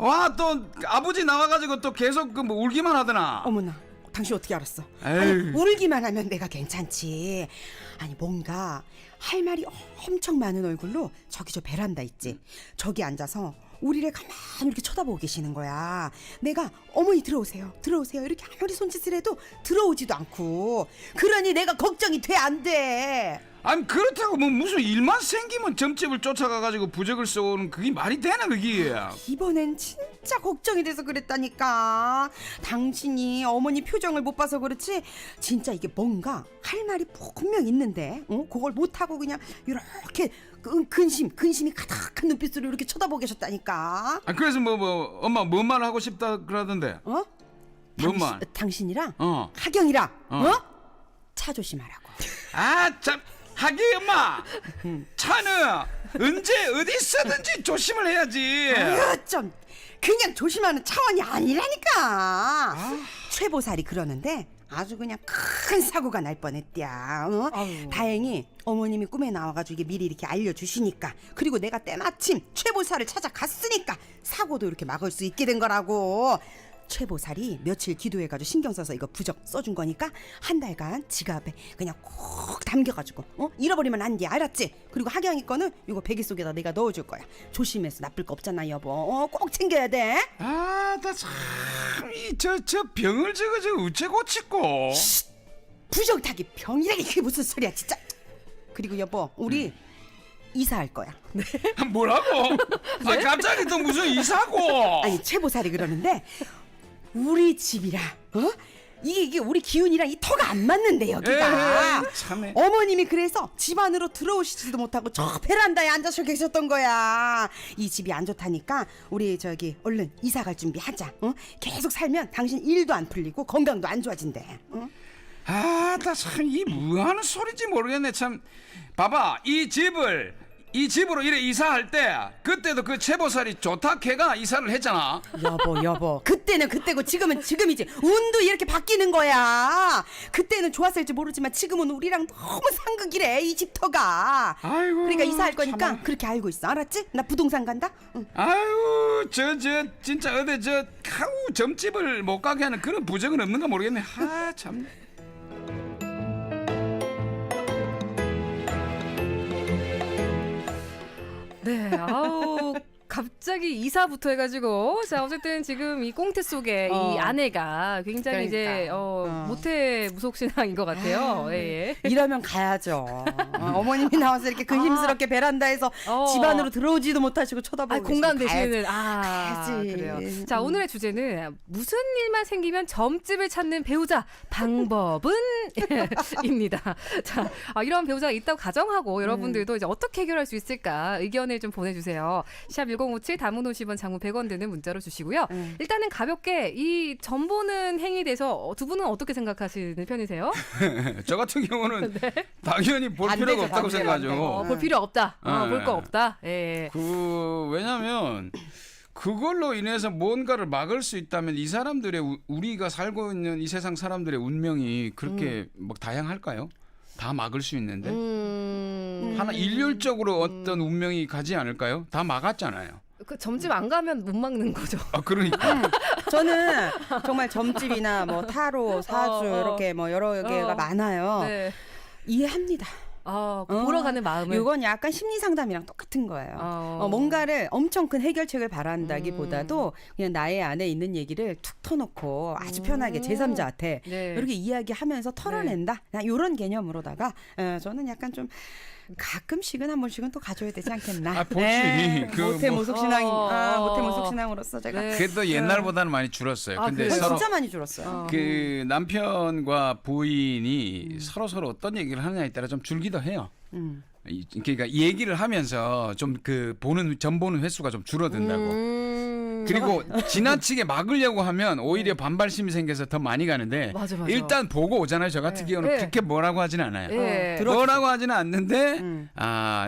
와 또 아버지 나와가지고 또 계속 그 뭐 울기만 하더나. 어머나 당신 어떻게 알았어? 에이. 아니, 울기만 하면 내가 괜찮지. 아니 뭔가 할 말이 엄청 많은 얼굴로 저기 저 베란다 있지. 저기 앉아서 우리를 가만히 이렇게 쳐다보고 계시는 거야. 내가 어머니 들어오세요 이렇게 아무리 손짓을 해도 들어오지도 않고. 그러니 내가 걱정이 돼 안 돼? 아니 그렇다고 뭐 무슨 일만 생기면 점집을 쫓아가가지고 부적을 써오는 그게 말이 되나 그게. 이번엔 진짜 걱정이 돼서 그랬다니까. 당신이 어머니 표정을 못 봐서 그렇지 진짜 이게 뭔가 할 말이 분명 있는데 그걸 못하고 그냥 이렇게 근심이 가득한 눈빛으로 이렇게 쳐다보고 계셨다니까. 아 그래서 뭐 엄마 뭔 말 하고 싶다 그러던데. 뭔 말? 당신이랑 어. 하경이랑 차 조심하라고. 아 참 하기 엄마. 차는 언제 어디 쓰든지 조심을 해야지. 아유 좀 그냥 조심하는 차원이 아니라니까. 최보살이 그러는데 아주 그냥 큰 사고가 날 뻔했대야. 다행히 어머님이 꿈에 나와가지고 이게 미리 이렇게 알려주시니까, 그리고 내가 때마침 최보살을 찾아갔으니까 사고도 이렇게 막을 수 있게 된 거라고. 최보살이 며칠 기도해가지고 신경 써서 이거 부적 써준 거니까 한 달간 지갑에 그냥 꼭 담겨가지고 잃어버리면 안 돼, 알았지? 그리고 하경이 거는 이거 베개 속에다 내가 넣어줄 거야. 조심해서 나쁠 거 없잖아 여보. 꼭 챙겨야 돼. 아, 나 참 이 저 병을 저거 우체 고치고. 부적 타기 병이라니 그게 무슨 소리야 진짜. 그리고 여보 우리 이사할 거야. 뭐라고? 아 갑자기 또 무슨 이사고? 아니 최보살이 그러는데 우리 집이라 이게 우리 기운이랑 이 터가 안 맞는데 여기가. 에이, 참해. 어머님이 그래서 집 안으로 들어오시지도 못하고 저 베란다에 앉아서 계셨던 거야. 이 집이 안 좋다니까 우리 저기 얼른 이사 갈 준비하자. 계속 살면 당신 일도 안 풀리고 건강도 안 좋아진대. 아, 나 참 이 뭐하는 소리인지 모르겠네. 참 봐봐, 이 집으로 이래 이사할 때 그때도 그 최보살이 좋다 걔가 이사를 했잖아. 여보 그때는 그때고 지금은 지금이지. 운도 이렇게 바뀌는 거야. 그때는 좋았을지 모르지만 지금은 우리랑 너무 상극이래 이 집터가. 아이고, 그러니까 이사할 거니까 참아. 그렇게 알고 있어, 알았지? 나 부동산 간다. 응. 아유, 저 진짜 어디 점집을 못 가게 하는 그런 부적은 없는가 모르겠네. 아, 참. 네, 아우 갑자기 이사부터 해가지고 자 어쨌든 지금 이 꽁트 속에 이 아내가 굉장히 이제 모태 무속신앙인 것 같아요. 예. 이러면 가야죠. 어머님이 나와서 이렇게 근심스럽게 베란다에서 집 안으로 들어오지도 못하시고 쳐다보고 공감 계시고 되시는 가야지. 그래요. 자 오늘의 주제는 무슨 일만 생기면 점집을 찾는 배우자 방법은 입니다. 자 이런 배우자가 있다고 가정하고 여러분들도 이제 어떻게 해결할 수 있을까 의견을 좀 보내주세요. 샵 샵1057 단문 50원 장문 100원 드는 문자로 주시고요. 일단은 가볍게 이 점보는 행위에 대해서 두 분은 어떻게 생각하시는 편이세요? 저 같은 경우는 당연히 볼 안 필요가 되죠, 없다고 안 돼요, 생각하죠. 안 돼요. 볼 필요 없다. 네. 볼 거 없다. 예. 왜냐하면 그걸로 인해서 뭔가를 막을 수 있다면 이 사람들의 우리가 살고 있는 이 세상 사람들의 운명이 그렇게 막 다양할까요? 다 막을 수 있는데 하나 일률적으로 어떤 운명이 가지 않을까요? 다 막았잖아요. 그 점집 안 가면 못 막는 거죠. 아 그러니까 저는 정말 점집이나 뭐 타로, 사주 이렇게 뭐 여러 개가 많아요. 네. 이해합니다. 보러 가는 마음을. 이건 약간 심리 상담이랑 똑같은 거예요. 뭔가를 엄청 큰 해결책을 바란다기보다도 그냥 나의 안에 있는 얘기를 툭 터놓고 아주 편하게 제3자한테 네. 이렇게 이야기하면서 털어낸다. 이런 개념으로다가 저는 약간 좀 가끔씩은 한 번씩은 또 가져야 되지 않겠나. 아, 보지. 그 모태 뭐- 모속 신앙, 모태 모속 신앙으로서 제가 네. 그래도 옛날보다는 많이 줄었어요. 아, 근데 그래요? 서로 진짜 많이 줄었어요. 그 남편과 부인이 서로 어떤 얘기를 하느냐에 따라 좀 줄기도 해요. 그러니까 이 얘기를 하면서 좀 그 전 보는 횟수가 좀 줄어든다고. 그리고 지나치게 막으려고 하면 오히려 반발심이 생겨서 더 많이 가는데 맞아. 일단 보고 오잖아요. 저 같은 경우는 네. 그렇게 뭐라고 하지는 않아요. 예. 뭐라고 하지는 않는데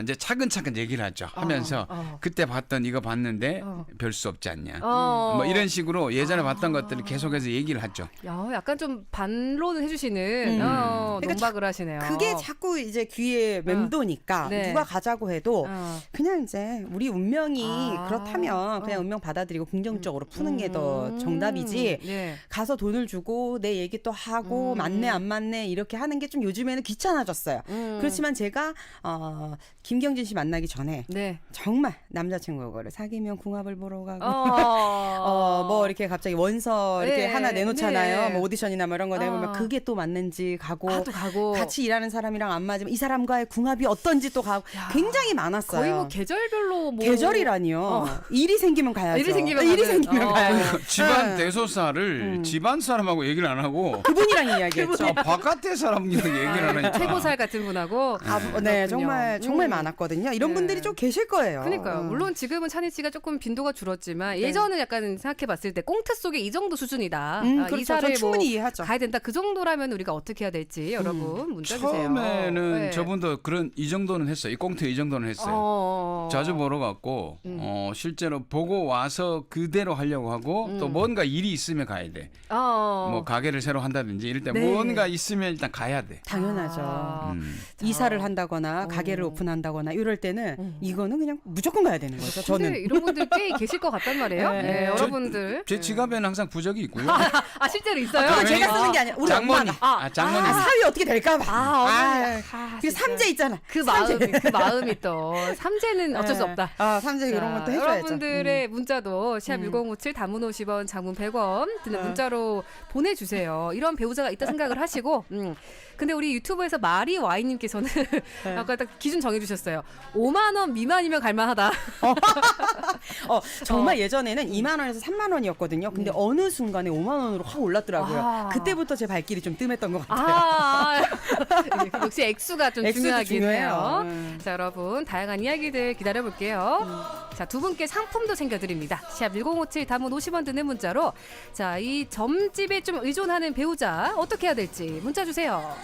이제 차근차근 얘기를 하죠. 하면서 그때 봤던 이거 봤는데 별 수 없지 않냐. 뭐 이런 식으로 예전에 봤던 것들을 계속해서 얘기를 하죠. 야, 약간 좀 반론을 해주시는 그러니까 농박을 하시네요. 그게 자꾸 이제 귀에 맴도니까 네. 누가 가자고 해도 그냥 이제 우리 운명이 아. 그렇다면 그냥 운명 받아들이고 긍정적으로 푸는 게 더 정답이지. 네. 가서 돈을 주고 내 얘기 또 하고 맞네 안 맞네 이렇게 하는 게 좀 요즘에는 귀찮아졌어요. 그렇지만 제가 김경진 씨 만나기 전에 네. 정말 남자친구를 사귀면 궁합을 보러 가고 어. 뭐 이렇게 갑자기 원서 이렇게 네, 하나 내놓잖아요. 네. 뭐 오디션이나 뭐 이런 거 내보면 그게 또 맞는지 가고 또 가고. 같이 일하는 사람이랑 안 맞으면 이 사람과의 궁합이 어떤지 또 가고 굉장히 많았어요. 거의 뭐 계절별로 뭐 계절이라니요. 일이 생기면 가야죠. 일이 생기면 일이 가면. 생기면 가야죠. 집안 네. 대소사를 집안 사람하고 얘기를 안 하고 그분이랑 이야기했죠. 바깥의 사람이랑 얘기를 하니까 최고살 같은 분하고. 네, 그렇군요. 정말 많았거든요. 이런 네. 분들이 좀 계실 거예요. 그러니까요. 물론 지금은 찬희 씨가 조금 빈도가 줄었지만 예전은 약간 생각해봤을 때 꽁트 속에 이 정도 수준이다. 그렇죠. 이사를 전 충분히 뭐 이해하죠. 가야 된다. 그 정도라면 우리가 어떻게 해야 될지 여러분 문자 주세요. 처음에는 네. 저분도 이 정도는 했어요. 이 꽁트 이 정도는 했어요. 자주 보러 갔고 실제로 보고 와서 그대로 하려고 하고 또 뭔가 일이 있으면 가야 돼. 뭐 가게를 새로 한다든지 이럴 때 네. 뭔가 있으면 일단 가야 돼. 당연하죠. 이사를 한다거나 가게를 오픈한다거나 이럴 때는 이거는 그냥 무조건 가야 되는 거죠. 근데 저는. 이런 분들 꽤 계실 것 같단 말이에요. 네. 네, 여러분들. 제 지갑에는 항상 부적이 있고요. 실제로 있어요? 그건 제가 왜? 쓰는 게 아니라 우리 장모님. 엄마가. 장모님. 사위 어떻게 될까 봐. 어머니. 그 진짜. 삼재 있잖아. 그 마음이 또 삼재는 어쩔 수 없다. 삼재 이런 것도 해줘야죠. 여러분들의 문자도 샵 1057 단문 50원 장문 100원 드는 문자로 보내주세요. 이런 배우자가 있다 생각을 하시고 근데 우리 유튜브에서 마리 와이님께서는 아까 딱 기준 정해주셨어요. 5만 원 미만이면 갈만하다. 정말 예전에는 2만 원에서 3만 원이었거든요. 근데 어느 순간에 5만 원으로 확 올랐더라고요. 그때부터 제 발길이 좀 뜸했던 것 같아요. 역시 액수가 좀 액수도 중요하긴 중요해요. 해요. 자, 여러분 다양한 이야기들 기다려볼게요. 자, 두 분께 상품도 챙겨드립니다. 샵 1057 단문 50원 드는 문자로 자, 이 점집에 좀 의존하는 배우자 어떻게 해야 될지 문자 주세요.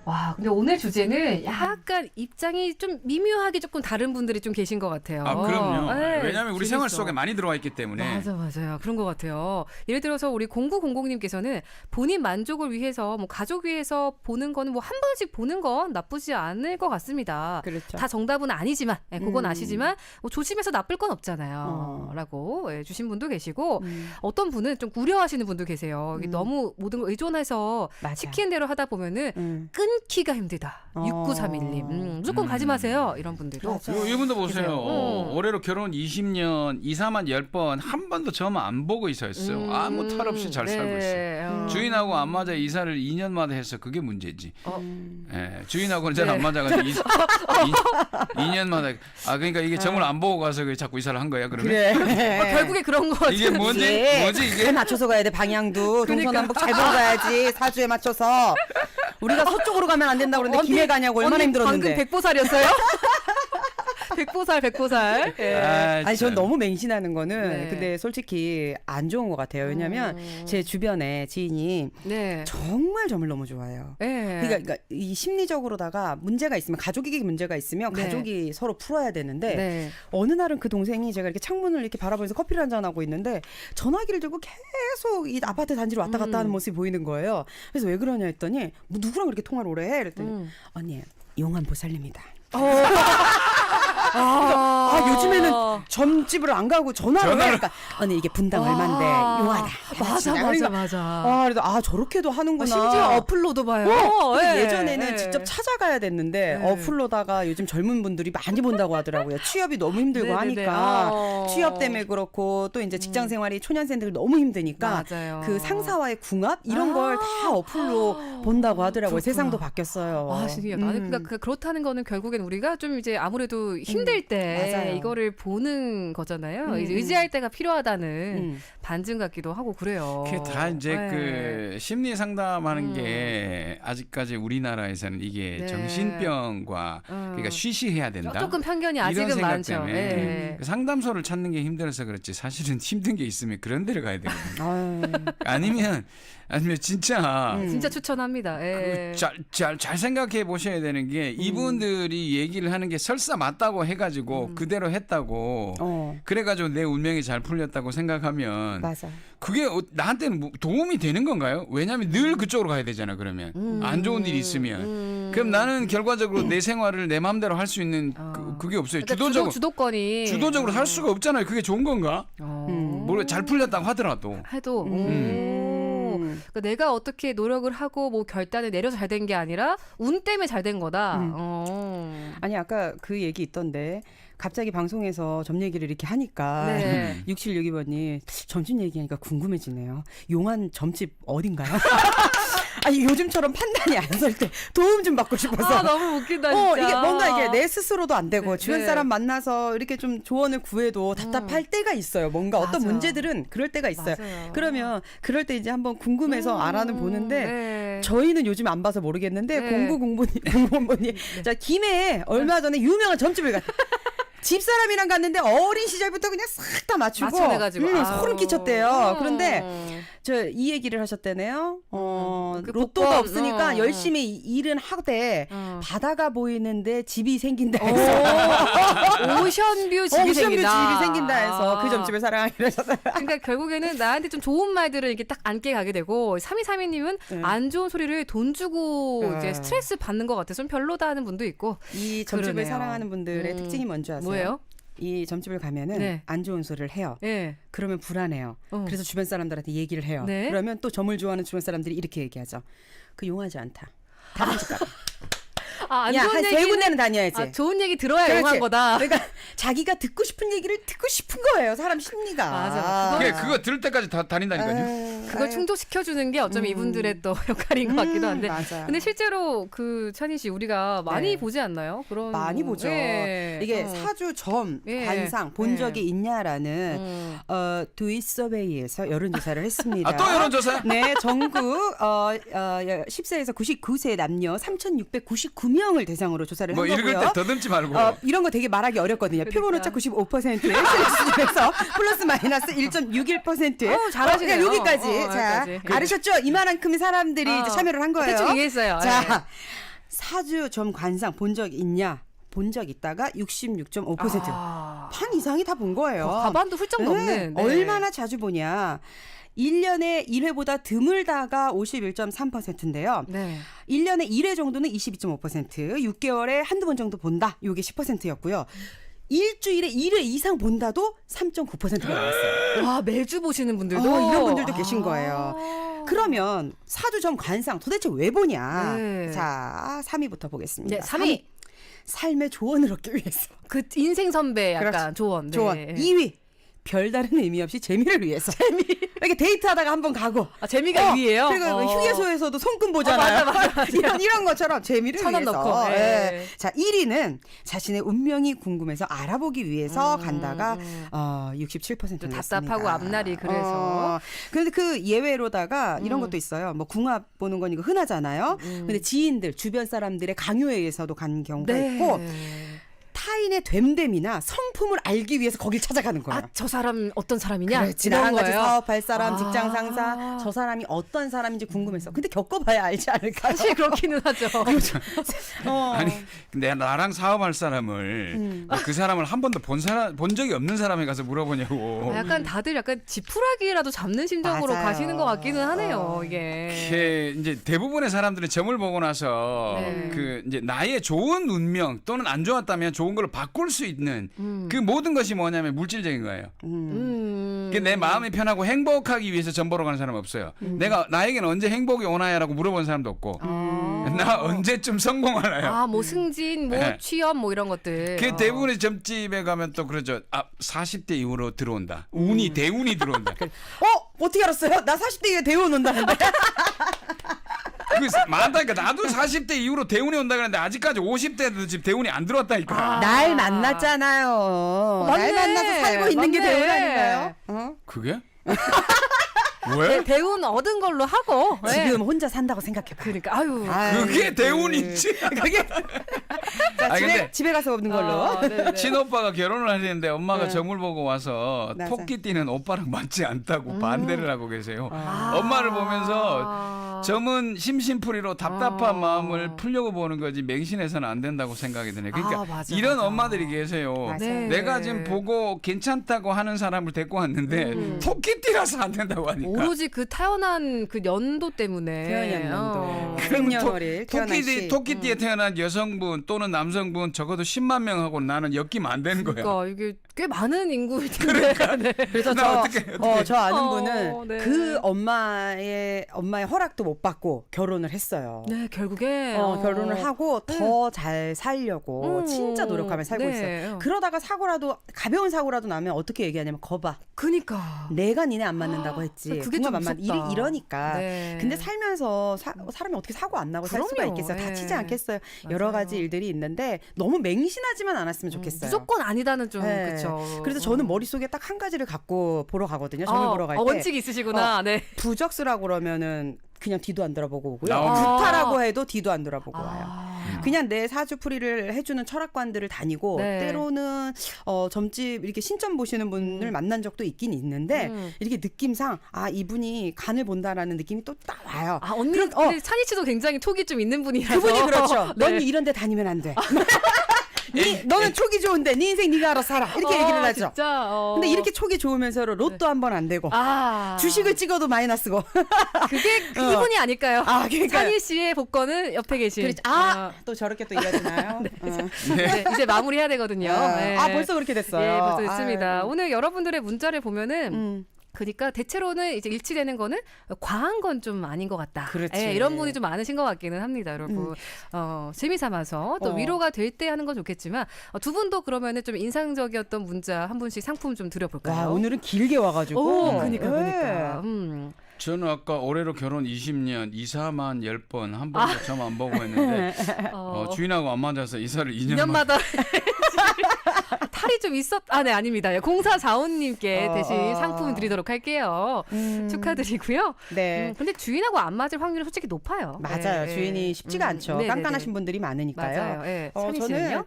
와, 근데 오늘 주제는 약간 입장이 좀 미묘하게 조금 다른 분들이 좀 계신 것 같아요. 아, 그럼요. 네, 왜냐하면 우리 생활 재밌어. 속에 많이 들어와 있기 때문에. 맞아요. 그런 것 같아요. 예를 들어서 우리 0900님께서는 본인 만족을 위해서 뭐 가족 위해서 보는 거는 뭐 한 번씩 보는 건 나쁘지 않을 것 같습니다. 그렇죠. 다 정답은 아니지만, 그건 아시지만 뭐 조심해서 나쁠 건 없잖아요. 라고 주신 분도 계시고 어떤 분은 좀 우려하시는 분도 계세요. 이게 너무 모든 걸 의존해서 맞아. 시키는 대로 하다 보면은 끊기가 힘들다. 6931님. 무조건 가지 마세요. 이런 분들도. 이분도 보세요. 계세요. 올해로 결혼 20년, 이사만 10번, 한 번도 저만 안 보고 이사했어요. 아무 탈 없이 잘 살고 있어요. 주인하고 안 맞아 이사를 2년마다 해서 그게 문제지. 예, 주인하고는 잘 안 맞아가지고 2년마다. 그러니까 이게 정을 안 보고 가서 자꾸 이사를 한 거야. 그러면 그래. 결국에 그런 거 같아요. 이게 뭐지 잘 이게? 맞춰서 가야 돼. 방향도 동서남북 잘 보고 가야지. 사주에 맞춰서. 우리가 서쪽으로 가면 안 된다고 그러는데 김해 가냐고 얼마나 힘들었는데. 방금 백보살이었어요? 백보살. 예. 아니 전 너무 맹신하는 거는 네. 근데 솔직히 안 좋은 것 같아요. 왜냐하면 제 주변에 지인이 네. 정말 점을 너무 좋아해요. 네. 그러니까 이 심리적으로다가 문제가 있으면 가족에게 문제가 있으면 네. 가족이 서로 풀어야 되는데 네. 어느 날은 그 동생이 제가 이렇게 창문을 이렇게 바라보면서 커피를 한잔 하고 있는데 전화기를 들고 계속 이 아파트 단지로 왔다 갔다 하는 모습이 보이는 거예요. 그래서 왜 그러냐 했더니 뭐 누구랑 그렇게 통화를 오래 해? 그랬더니 언니 용한 보살님이다. 요즘에는 점집을 안 가고 전화를 해. 그러니까 언니 이게 분당 얼만데 용하다. 맞아. 그래도 저렇게도 하는구나. 심지어 어플로도 봐요. 예. 예전에는 직접 찾아가야 됐는데 어플로다가 요즘 젊은 분들이 많이 본다고 하더라고요. 취업이 너무 힘들고 네네네. 하니까 취업 때문에 그렇고 또 이제 직장 생활이 초년생들 너무 힘드니까 맞아요. 그 상사와의 궁합 이런 걸 다 어플로 본다고 하더라고요. 그렇구나. 세상도 바뀌었어요. 신기하다. 그러니까 그렇다는 거는 결국엔 우리가 좀 이제 아무래도 힘들 때 맞아요. 이거를 보는 거잖아요. 이제 의지할 때가 필요하다는 음. 반증 같기도 하고 그래요. 그게 다 이제 네. 그 심리 상담하는 게 아직까지 우리나라에서는 이게 네. 정신병과 그러니까 쉬쉬해야 된다. 조금 편견이 이런 아직은 생각 많죠. 때문에 네. 상담소를 찾는 게 힘들어서 그렇지 사실은 힘든 게 있으면 그런 데를 가야 되거든요. 아유. 아니면 진짜 진짜 추천합니다. 예. 잘 생각해 보셔야 되는 게 이분들이 얘기를 하는 게 설사 맞다고 해가지고 그대로 했다고 그래가지고 내 운명이 잘 풀렸다고 생각하면 맞아. 그게 나한테는 도움이 되는 건가요? 왜냐하면 늘 그쪽으로 가야 되잖아. 그러면 안 좋은 일이 있으면 그럼 나는 결과적으로 내 생활을 내 마음대로 할 수 있는 그게 없어요. 그러니까 주도적으로 주도권이 할 수가 없잖아요. 그게 좋은 건가? 뭘 잘 풀렸다고 하더라도. 해도 그러니까 내가 어떻게 노력을 하고 뭐 결단을 내려서 잘 된 게 아니라 운 때문에 잘 된 거다. 아니 아까 그 얘기 있던데 갑자기 방송에서 점 얘기를 이렇게 하니까 네. 6762번이 점집 얘기하니까 궁금해지네요. 용한 점집 어딘가요? 아니 요즘처럼 판단이 안 설 때 도움 좀 받고 싶어서. 너무 웃긴다 진짜. 이게 뭔가 이게 내 스스로도 안 되고 주변 네. 사람 만나서 이렇게 좀 조언을 구해도 답답할 때가 있어요. 뭔가 어떤 맞아. 문제들은 그럴 때가 있어요. 맞아요. 그러면 그럴 때 이제 한번 궁금해서 알아는 보는데 네. 저희는 요즘 안 봐서 모르겠는데 네. 공구공부님 자 김해에 얼마 전에 유명한 점집을 갔. 집사람이랑 갔는데 어린 시절부터 그냥 싹 다 맞추고 맞춰내가지고 소름 끼쳤대요. 그런데 저 이 얘기를 하셨다네요. 그 로또가 복권, 없으니까 열심히 일은 하되 바다가 보이는데 집이 생긴다 해서 오션뷰 집이 오션뷰 생긴다. 집이 생긴다 해서 그 점집을 사랑하기로 하셨어요. 그러니까 결국에는 나한테 좀 좋은 말들을 이렇게 딱 안게 가게 되고 3232님은 안 좋은 소리를 돈 주고 이제 스트레스 받는 것 같아서 좀 별로다 하는 분도 있고. 이 점집을 그러네요. 사랑하는 분들의 특징이 뭔지 아세요? 뭐예요? 이 점집을 가면은 네. 안 좋은 소리를 해요. 예. 그러면 불안해요. 그래서 주변 사람들한테 얘기를 해요. 네. 그러면 또 점을 좋아하는 주변 사람들이 이렇게 얘기하죠. 그 용하지 않다. 다른 집 가봐. 안 야, 좋은 한 세 얘기는 군데는 다녀야지. 좋은 얘기 들어야 그렇지. 용한 거다. 그러니까 자기가 듣고 싶은 얘기를 듣고 싶은 거예요. 사람 심리가. 맞아. 그거 들을 때까지 다 다닌다니까요. 그걸 충족시켜주는 게 어쩌면 이분들의 또 역할인 것 같기도 한데. 맞아요. 근데 실제로 그 찬희 씨 우리가 많이 보지 않나요? 그런 많이 보죠. 예. 이게 사주, 점, 예. 관상 본 예. 적이 있냐라는 두이 서베이에서 여론조사를 했습니다. 또 여론조사? 네, 전국 10세에서 99세 남녀 3,699명을 대상으로 조사를 뭐 한 읽을 거고요. 때 더듬지 말고. 이런 거 되게 말하기 어렵거든요. 표본오차 95%에 SNS에서 플러스 마이너스 1.61%. 잘하시네요. 여기까지. 자, 여기까지. 알으셨죠? 이만큼 사람들이 이제 참여를 한 거예요. 대충 이해했어요. 자, 사주 점 관상 본 적 있냐? 본 적 있다가 66.5%. 반 이상이 다 본 거예요. 과반도 훌쩍 넘는. 네. 얼마나 자주 보냐? 1년에 1회보다 드물다가 51.3%인데요. 네. 1년에 1회 정도는 22.5%, 6개월에 한두 번 정도 본다. 요게 10%였고요. 일주일에 1회 이상 본다도 3.9%가 나왔어요. 와, 매주 보시는 분들도 이런 분들도 계신 거예요. 그러면 사주점 관상 도대체 왜 보냐? 네. 자, 3위부터 보겠습니다. 네, 3위. 삶의 조언을 얻기 위해서. 그 인생 선배 약간 그렇죠. 조언. 네. 조언. 2위. 별다른 의미 없이 재미를 위해서. 이렇게 데이트하다가 한번 가고. 아, 재미가 2위예요? 그리고 휴게소에서도 손금 보잖아요. 맞아. 이런 것처럼 재미를 1,000원 위해서. 넣고. 네. 자, 1위는 자신의 운명이 궁금해서 알아보기 위해서 간다가 67%였습니다. 답답하고 앞날이 그래서. 그런데 그 예외로다가 이런 것도 있어요. 뭐 궁합 보는 건 이거 흔하잖아요. 근데 지인들, 주변 사람들의 강요에 의해서도 간 경우가 네. 있고 타인의 됨됨이나 성품을 알기 위해서 거길 찾아가는 거예요. 아, 저 사람 어떤 사람이냐? 그렇지. 이런 나랑 같이 거예요? 사업할 사람, 아. 직장 상사, 저 사람이 어떤 사람인지 궁금해서. 근데 겪어봐야 알지 않을까요? 사실 그렇기는 하죠. 아니 근데 나랑 사업할 사람을 그 사람을 한 번도 본 적이 없는 사람에 가서 물어보냐고. 약간 다들 약간 지푸라기라도 잡는 심정으로 맞아요. 가시는 것 같기는 하네요. 이게. 이게 이제 대부분의 사람들은 점을 보고 나서 네. 그 이제 나의 좋은 운명 또는 안 좋았다면 좋은 걸 바꿀 수 있는 그 모든 것이 뭐냐면 물질적인 거예요. 내 마음이 편하고 행복하기 위해서 점 보러 가는 사람은 없어요. 나에게는 언제 행복이 오나요라고 물어본 사람도 없고 나 언제쯤 성공하나요? 아, 뭐 승진, 뭐 네. 취업, 뭐 이런 것들. 그 대부분의 점집에 가면 또 그러죠. 40대 이후로 들어온다. 운이 대운이 들어온다. 어떻게 알았어요? 나 40대 이후에 대원 온다는데. 많다니까. 나도 40대 이후로 대운이 온다 그랬는데 아직까지 50대도 지금 대운이 안 들어왔다니까. 날 만났잖아요. 맞네. 날 만나서 살고 있는 게 맞네. 대원 아닌가요? 어? 그게? 왜? 네, 대운 얻은 걸로 하고. 네. 지금 혼자 산다고 생각해봐. 그러니까 아유. 그게 대운이지. 그게 자, 아니, 근데 집에 가서 없는 걸로. 네네. 친오빠가 결혼을 하시는데 엄마가 점을 보고 와서 맞아. 토끼띠는 오빠랑 맞지 않다고 반대를 하고 계세요. 엄마를 보면서 점은 심심풀이로 답답한 마음을 풀려고 보는 거지 맹신해서는 안 된다고 생각이 드네. 그러니까 맞아, 이런 맞아. 엄마들이 계세요. 맞아요. 네. 내가 지금 보고 괜찮다고 하는 사람을 데리고 왔는데 토끼띠라서 안 된다고 하니까. 오로지 그 태어난 그 연도 때문에. 태어난 연도. 어. 금년월일 태어난 씨. 토끼띠에 태어난 여성분 또는 남성분 적어도 10만 명하고 나는 엮이면 안 되는 거야. 그러니까 이게 꽤 많은 인구인데. 네. 그래서 나 저, 어떡해. 저 아는 분은 네. 그 엄마의 허락도 못 받고 결혼을 했어요. 네, 결국에 결혼을 하고 더 잘 살려고 진짜 노력하며 살고 네. 있어요. 그러다가 가벼운 사고라도 나면 어떻게 얘기하냐면 거봐. 그니까. 내가 니네 안 맞는다고 했지. 그게 좀 궁합 안 맞- 무섭다. 이러니까. 네. 근데 살면서 사람이 어떻게 사고 안 나고 살 수가 그럼요. 있겠어요. 예. 다치지 않겠어요. 맞아요. 여러 가지 일들이 있는데 너무 맹신하지만 않았으면 좋겠어요. 무조건 아니다는 좀 네. 그렇죠. 그래서 저는 머릿속에 딱 한 가지를 갖고 보러 가거든요. 점을 보러 갈 때. 원칙이 있으시구나. 네. 부적수라고 그러면은 그냥 뒤도 안 돌아보고 오고요. 아. 구타라고 해도 뒤도 안 돌아보고 와요. 그냥 내 사주풀이를 해주는 철학관들을 다니고 네. 때로는 점집 이렇게 신점 보시는 분을 만난 적도 있긴 있는데 이렇게 느낌상 이분이 간을 본다라는 느낌이 또 딱 와요. 언니 근데 찬희 씨도 굉장히 톡이 좀 있는 분이라서. 그분이 그렇죠. 네. 넌 이런 데 다니면 안 돼. 너는 촉이 좋은데 네 인생 네가 알아서 살아. 이렇게 얘기를 하죠. 진짜. 근데 이렇게 촉이 좋으면서 로또 한 번 안 되고 주식을 찍어도 마이너스고. 그게 이분이 아닐까요? 그러니까. 찬희 씨의 복권은 옆에 계신. 그렇지. 또 저렇게 또 이어지나요? 네, 이제 마무리해야 되거든요. 네. 벌써 그렇게 됐어요. 예, 벌써 됐습니다. 아유. 오늘 여러분들의 문자를 보면은 그러니까 대체로는 이제 일치되는 거는 과한 건 좀 아닌 것 같다. 그렇지. 예, 이런 분이 좀 많으신 것 같기는 합니다, 여러분. 재미삼아서 또 위로가 될 때 하는 건 좋겠지만 두 분도 그러면은 좀 인상적이었던 문자 한 분씩 상품 좀 드려볼까요? 와, 오늘은 길게 와가지고. 그러니까. 저는 아까 올해로 결혼 20년 이사만 10번 한 번도 점 안 보고 했는데 주인하고 안 맞아서 이사를 2년마다 2년마다 탈이 좀 네, 아닙니다. 0445님께 대신 상품 드리도록 할게요. 축하드리고요. 네. 근데 주인하고 안 맞을 확률이 솔직히 높아요. 맞아요. 네. 주인이 쉽지가 않죠. 네네네. 깐깐하신 분들이 많으니까요. 맞아요. 네. 찬희 저는 씨는요?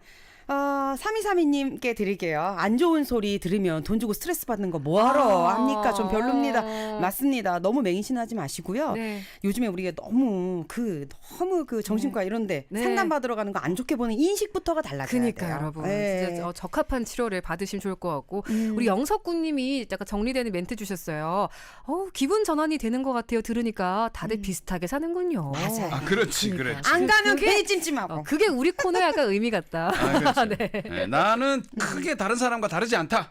3232님께 드릴게요. 안 좋은 소리 들으면 돈 주고 스트레스 받는 거 뭐하러 합니까? 좀 별로입니다. 맞습니다. 너무 맹신하지 마시고요. 네. 요즘에 우리가 너무 그 정신과 이런데 네. 상담 받으러 가는 거 안 좋게 보는 인식부터가 달라져야 그러니까 돼요. 여러분 네. 진짜 적합한 치료를 받으시면 좋을 것 같고 우리 영석군님이 약간 정리되는 멘트 주셨어요. 기분 전환이 되는 것 같아요. 들으니까 다들 비슷하게 사는군요. 맞아요. 그렇지. 그러니까. 안 가면 그게- 괜히 찜찜하고. 그게 우리 코너에 약간 의미 같다. 그렇죠. 네. 나는 크게 다른 사람과 다르지 않다.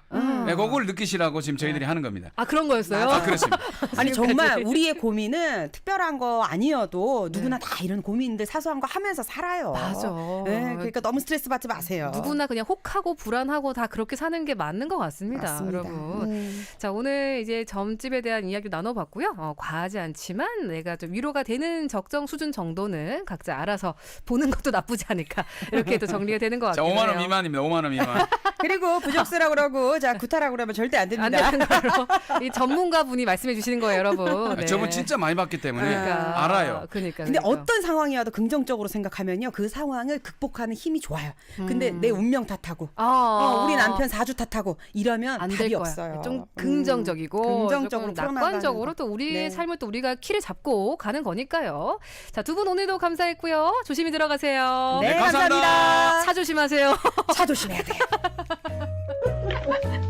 네, 그걸 느끼시라고 지금 저희들이 하는 겁니다. 아, 그런 거였어요? 아, 그렇습니다. 아니 정말 우리의 고민은 특별한 거 아니어도 누구나 다 이런 고민들 사소한 거 하면서 살아요. 맞아. 네, 그러니까 너무 스트레스 받지 마세요. 누구나 그냥 혹하고 불안하고 다 그렇게 사는 게 맞는 것 같습니다, 맞습니다. 여러분. 자, 오늘 이제 점집에 대한 이야기도 나눠봤고요. 과하지 않지만 내가 좀 위로가 되는 적정 수준 정도는 각자 알아서 보는 것도 나쁘지 않을까 이렇게 또 정리가 되는 것 자, 같아요. 5만 원 미만입니다. 5만 원 미만. 그리고 부적스라고 그러고 자 구타라고 그러면 절대 안 됩니다. 안 되는 걸로 이 전문가 분이 말씀해 주시는 거예요, 여러분. 네. 저분 진짜 많이 봤기 때문에 그러니까. 알아요. 근데 어떤 상황이어도 긍정적으로 생각하면요 그 상황을 극복하는 힘이 좋아요. 근데 내 운명 탓하고 우리 남편 사주 탓하고 이러면 안 답이 될 거야. 없어요. 좀 긍정적이고 긍정적으로 조금 낙관적으로 풀어나가는 또 우리의 네. 삶을 또 우리가 키를 잡고 가는 거니까요. 자, 두 분 오늘도 감사했고요. 조심히 들어가세요. 네, 감사합니다. 감사합니다. 차 조심하세요. 차 조심해야 돼요.